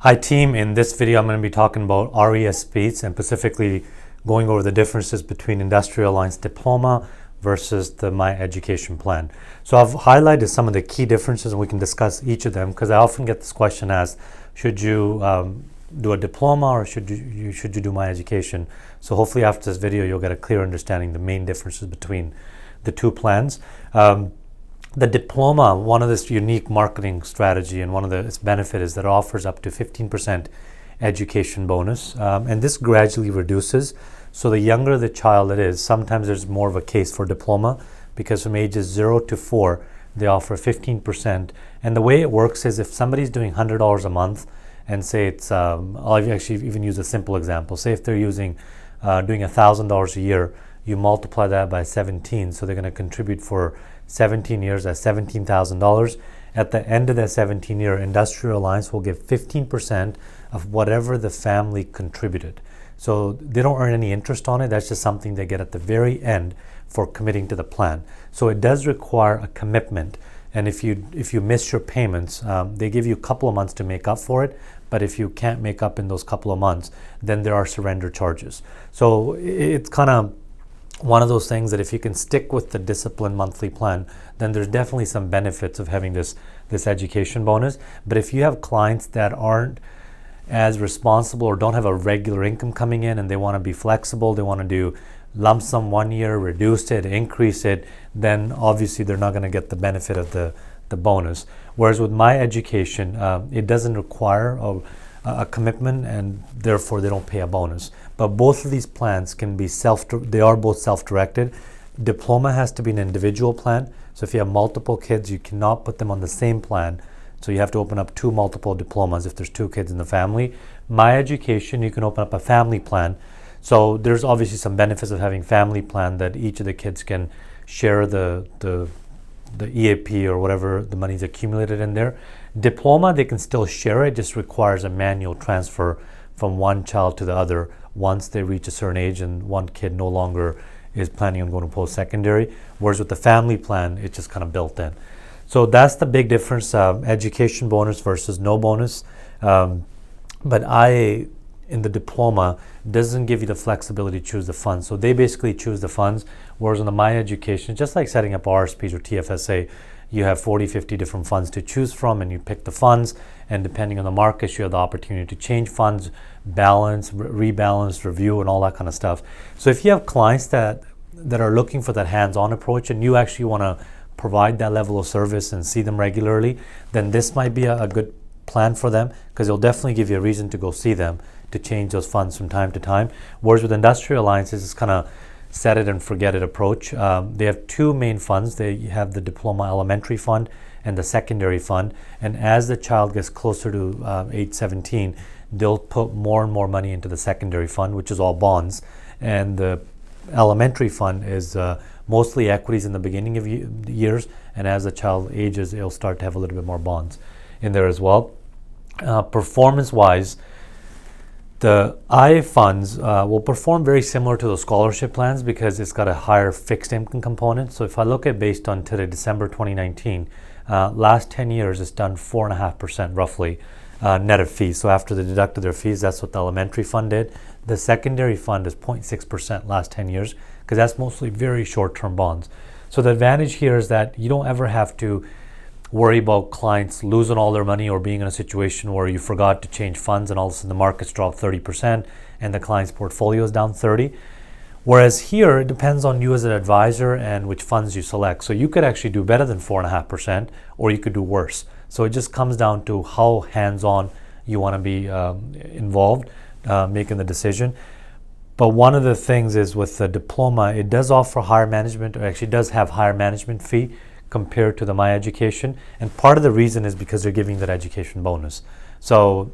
Hi team, in this video I'm going to be talking about RESPs and specifically going over the differences between Industrial Alliance Diploma versus the My Education Plan. So I've highlighted some of the key differences and we can discuss each of them because I often get this question asked, should you do a diploma or should you do My Education? So hopefully after this video you'll get a clear understanding of the main differences between the two plans. The diploma, one of this unique marketing strategy and one of its benefit is that it offers up to 15% education bonus, and this gradually reduces. So the younger the child it is, sometimes there's more of a case for diploma because from ages 0 to 4 they offer 15%. And the way it works is if somebody's doing $100 a month, and say it's I'll actually even use a simple example. Say if they're doing $1,000 a year, you multiply that by 17, so they're going to contribute for 17 years at $17,000. At the end of that 17-year, Industrial Alliance will give 15% of whatever the family contributed. So they don't earn any interest on it. That's just something they get at the very end for committing to the plan. So it does require a commitment. And if you miss your payments, they give you a couple of months to make up for it. But if you can't make up in those couple of months, then there are surrender charges. So it's kind of one of those things that if you can stick with the disciplined monthly plan, then there's definitely some benefits of having this education bonus. But if you have clients that aren't as responsible or don't have a regular income coming in and they want to be flexible, they want to do lump sum 1 year, reduce it, increase it, then obviously they're not going to get the benefit of the bonus. Whereas with My Education, it doesn't require a commitment and therefore they don't pay a bonus. But both of these plans can be they are both self-directed. Diploma has to be an individual plan. So if you have multiple kids, you cannot put them on the same plan. So you have to open up 2 multiple diplomas if there's 2 kids in the family. My Education, you can open up a family plan. So there's obviously some benefits of having family plan that each of the kids can share the EAP or whatever the money's accumulated in there. Diploma, they can still share it, just requires a manual transfer from one child to the other once they reach a certain age and one kid no longer is planning on going to post-secondary. Whereas with the family plan, it's just kind of built in. So that's the big difference, education bonus versus no bonus. But in the diploma, doesn't give you the flexibility to choose the funds. So they basically choose the funds, whereas in the My Education, just like setting up RSPs or TFSA, you have 40, 50 different funds to choose from and you pick the funds, and depending on the market, you have the opportunity to change funds, balance, rebalance, review, and all that kind of stuff. So if you have clients that are looking for that hands-on approach and you actually want to provide that level of service and see them regularly, then this might be a good plan for them because it'll definitely give you a reason to go see them to change those funds from time to time. Whereas with Industrial Alliances, it's kind of set it and forget it approach. They have 2 main funds. They have the Diploma Elementary Fund and the Secondary Fund. And as the child gets closer to age 17, they'll put more and more money into the Secondary Fund, which is all bonds. And the Elementary Fund is mostly equities in the beginning of years. And as the child ages, it'll start to have a little bit more bonds in there as well. Performance-wise, the I funds will perform very similar to the scholarship plans because it's got a higher fixed income component. So if I look at based on today, December 2019, last 10 years it's done 4.5% roughly net of fees. So after they deducted their fees, that's what the elementary fund did. The secondary fund is 0.6% last 10 years because that's mostly very short-term bonds. So the advantage here is that you don't ever have to worry about clients losing all their money or being in a situation where you forgot to change funds and all of a sudden the markets drop 30% and the client's portfolio is down 30%. Whereas here, it depends on you as an advisor and which funds you select. So you could actually do better than 4.5% or you could do worse. So it just comes down to how hands-on you want to be involved, making the decision. But one of the things is with the diploma, it does offer higher management, or actually does have higher management fee compared to the My Education, and part of the reason is because they're giving that education bonus. So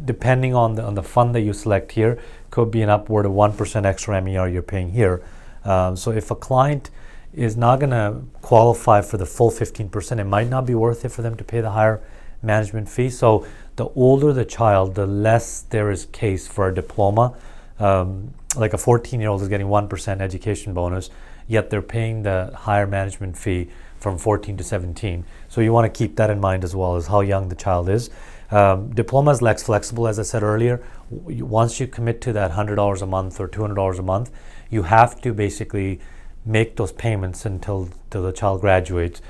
depending on the fund that you select here, could be an upward of 1% extra MER you're paying here. So if a client is not going to qualify for the full 15%, it might not be worth it for them to pay the higher management fee. So the older the child, the less there is case for a diploma. Like a 14-year-old is getting 1% education bonus, yet they're paying the higher management fee from 14 to 17. So you want to keep that in mind as well as how young the child is. Diploma is less flexible, as I said earlier. Once you commit to that $100 a month or $200 a month, you have to basically make those payments until the child graduates.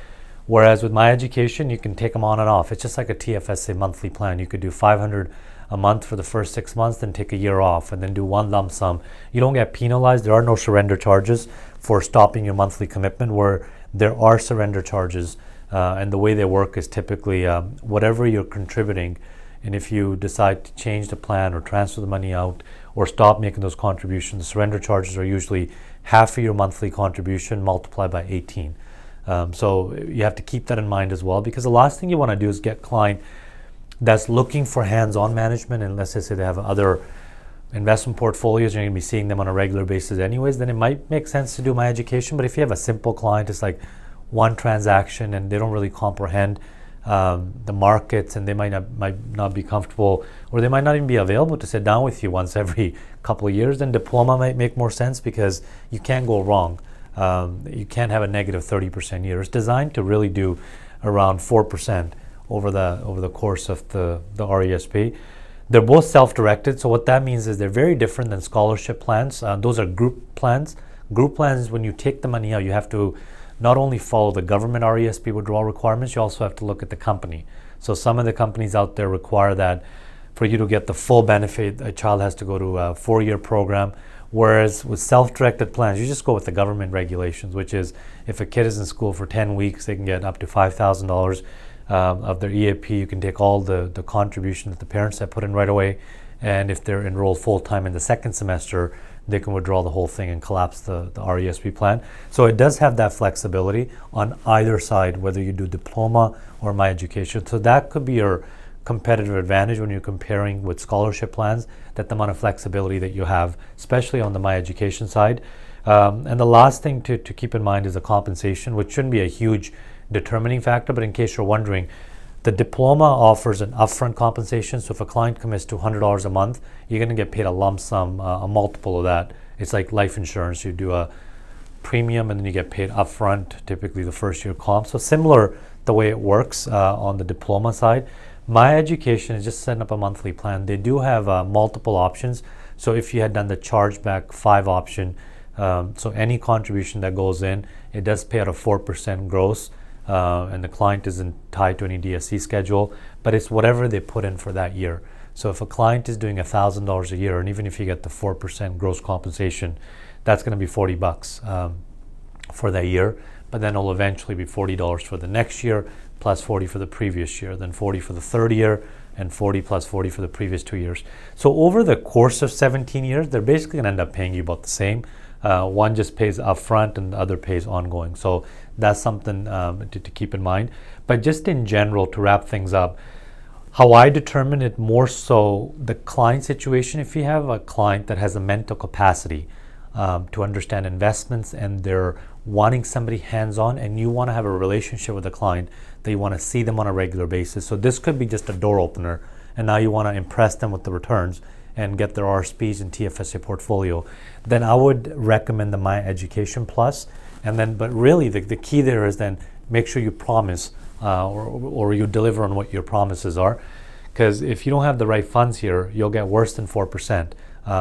Whereas with My Education, you can take them on and off. It's just like a TFSA monthly plan. You could do $500 a month for the first 6 months, then take a year off, and then do one lump sum. You don't get penalized. There are no surrender charges for stopping your monthly commitment, where there are surrender charges. And the way they work is typically whatever you're contributing, and if you decide to change the plan or transfer the money out or stop making those contributions, the surrender charges are usually half of your monthly contribution multiplied by 18. So you have to keep that in mind as well, because the last thing you want to do is get a client that's looking for hands-on management, and let's just say they have other investment portfolios, you're going to be seeing them on a regular basis anyways, then it might make sense to do My Education. But if you have a simple client, it's like one transaction and they don't really comprehend the markets, and they might not be comfortable, or they might not even be available to sit down with you once every couple of years, then Diploma might make more sense, because you can't go wrong. You can't have a negative 30% year. It's designed to really do around 4% over the course of the RESP. They're both self-directed, so what that means is they're very different than scholarship plans. Those are group plans. Group plans is when you take the money out, you have to not only follow the government RESP withdrawal requirements, you also have to look at the company. So some of the companies out there require that for you to get the full benefit, a child has to go to a 4-year program. Whereas with self-directed plans, you just go with the government regulations, which is if a kid is in school for 10 weeks, they can get up to $5,000 of their EAP. You can take all the contributions that the parents have put in right away. And if they're enrolled full-time in the second semester, they can withdraw the whole thing and collapse the RESP plan. So it does have that flexibility on either side, whether you do Diploma or My Education. So that could be your competitive advantage when you're comparing with scholarship plans, that the amount of flexibility that you have, especially on the My Education side. And the last thing to keep in mind is the compensation, which shouldn't be a huge determining factor, but in case you're wondering, the Diploma offers an upfront compensation. So if a client commits to $100 a month, you're going to get paid a lump sum, a multiple of that. It's like life insurance. You do a premium and then you get paid upfront, typically the first year comp. So similar the way it works on the Diploma side. My Education is just setting up a monthly plan. They do have multiple options. So if you had done the chargeback 5 option, so any contribution that goes in, it does pay out a 4% gross. And the client isn't tied to any DSC schedule, but it's whatever they put in for that year. So if a client is doing $1,000 a year, and even if you get the 4% gross compensation, that's going to be $40 for that year. But then it'll eventually be $40 for the next year, plus 40 for the previous year, then 40 for the third year, and 40 plus 40 for the previous 2 years. So over the course of 17 years, they're basically going to end up paying you about the same. One just pays upfront and the other pays ongoing. So that's something to keep in mind. But just in general, to wrap things up, how I determine it more so the client situation. If you have a client that has a mental capacity to understand investments, and they're wanting somebody hands-on, and you want to have a relationship with the client, that you want to see them on a regular basis. So this could be just a door opener, and now you want to impress them with the returns and get their RSPs and TFSA portfolio, then I would recommend the My Education Plus. And then, but really the key there is then make sure you promise or you deliver on what your promises are. Because if you don't have the right funds here, you'll get worse than 4%.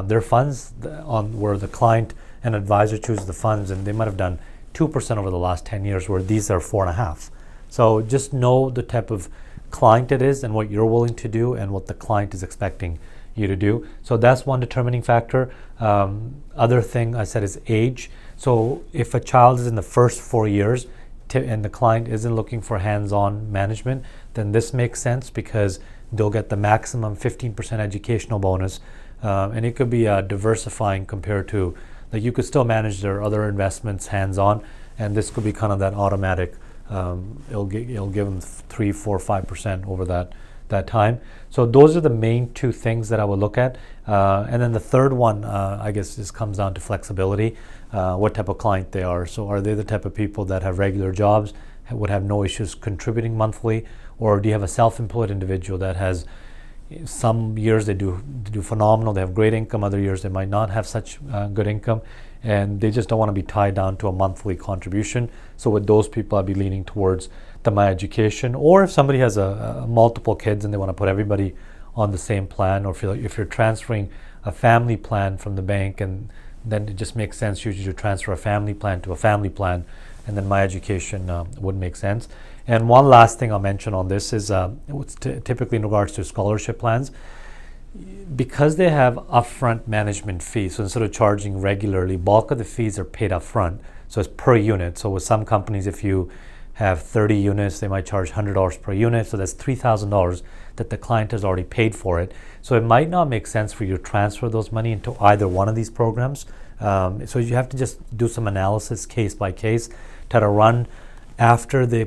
There are funds on where the client and advisor chooses the funds, and they might have done 2% over the last 10 years, where these are 4.5%. So just know the type of client it is and what you're willing to do and what the client is expecting you to do. So that's one determining factor. Other thing I said is age. So if a child is in the first 4 years and the client isn't looking for hands-on management, then this makes sense, because they'll get the maximum 15% educational bonus. And it could be diversifying compared to, like, you could still manage their other investments hands-on, and this could be kind of that automatic. It'll give them 3, 4, 5% over that time. So those are the main 2 things that I would look at. And then the third one, I guess, just comes down to flexibility, what type of client they are. So are they the type of people that have regular jobs, would have no issues contributing monthly, or do you have a self-employed individual that has, Some years they do phenomenal, they have great income. Other years they might not have such good income, and they just don't want to be tied down to a monthly contribution. So with those people, I'd be leaning towards the My Education. Or if somebody has a multiple kids and they want to put everybody on the same plan, or if you're transferring a family plan from the bank, and then it just makes sense usually to transfer a family plan to a family plan, and then My Education would make sense. And one last thing I'll mention on this is typically in regards to scholarship plans, because they have upfront management fees. So instead of charging regularly, bulk of the fees are paid upfront. So it's per unit. So with some companies, if you have 30 units, they might charge $100 per unit. So that's $3,000 that the client has already paid for it. So it might not make sense for you to transfer those money into either one of these programs. So you have to just do some analysis case by case, try to run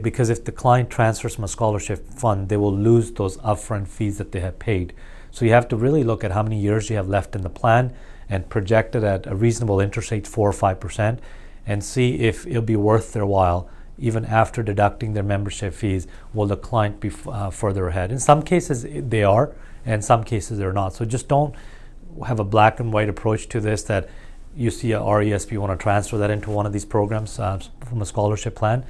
because if the client transfers from a scholarship fund, they will lose those upfront fees that they have paid. So you have to really look at how many years you have left in the plan and project it at a reasonable interest rate, 4 or 5%, and see if it'll be worth their while. Even after deducting their membership fees, will the client be further ahead? In some cases they are, and in some cases they're not. So just don't have a black and white approach to this, that you see a RESP, you want to transfer that into one of these programs from a scholarship plan.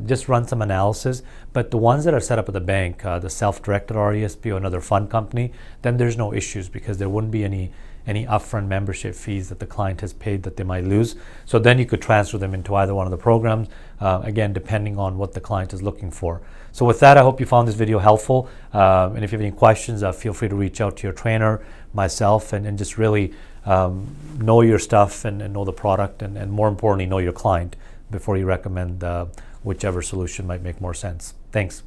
Just run some analysis. But the ones that are set up at the bank, the self-directed RESP or another fund company, then there's no issues, because there wouldn't be any upfront membership fees that the client has paid that they might lose. So then you could transfer them into either one of the programs, again, depending on what the client is looking for. So with that, I hope you found this video helpful. And if you have any questions, feel free to reach out to your trainer, myself, and just really know your stuff and know the product, and more importantly, know your client before you recommend whichever solution might make more sense. Thanks.